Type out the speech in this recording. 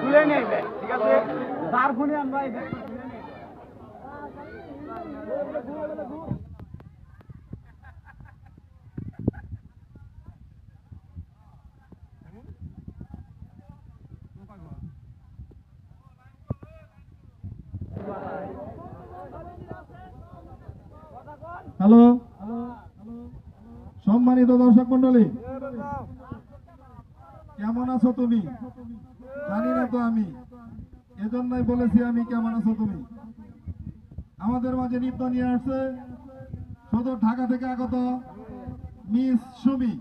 খুলে নেই, ঠিক আছে? তার ফোনে আমরা এই ব্যাগটা খুলে নেই। হ্যালো, সম্মানিত দর্শক মন্ডলী, কেমন আছো তুমি? জানি না তো আমি, এজন্যই বলেছি আমি কেমন আছো তুমি। আমাদের মাঝে নৃত্য নিয়ে আসছে শুধু ঢাকা থেকে আগত মিস সুমি।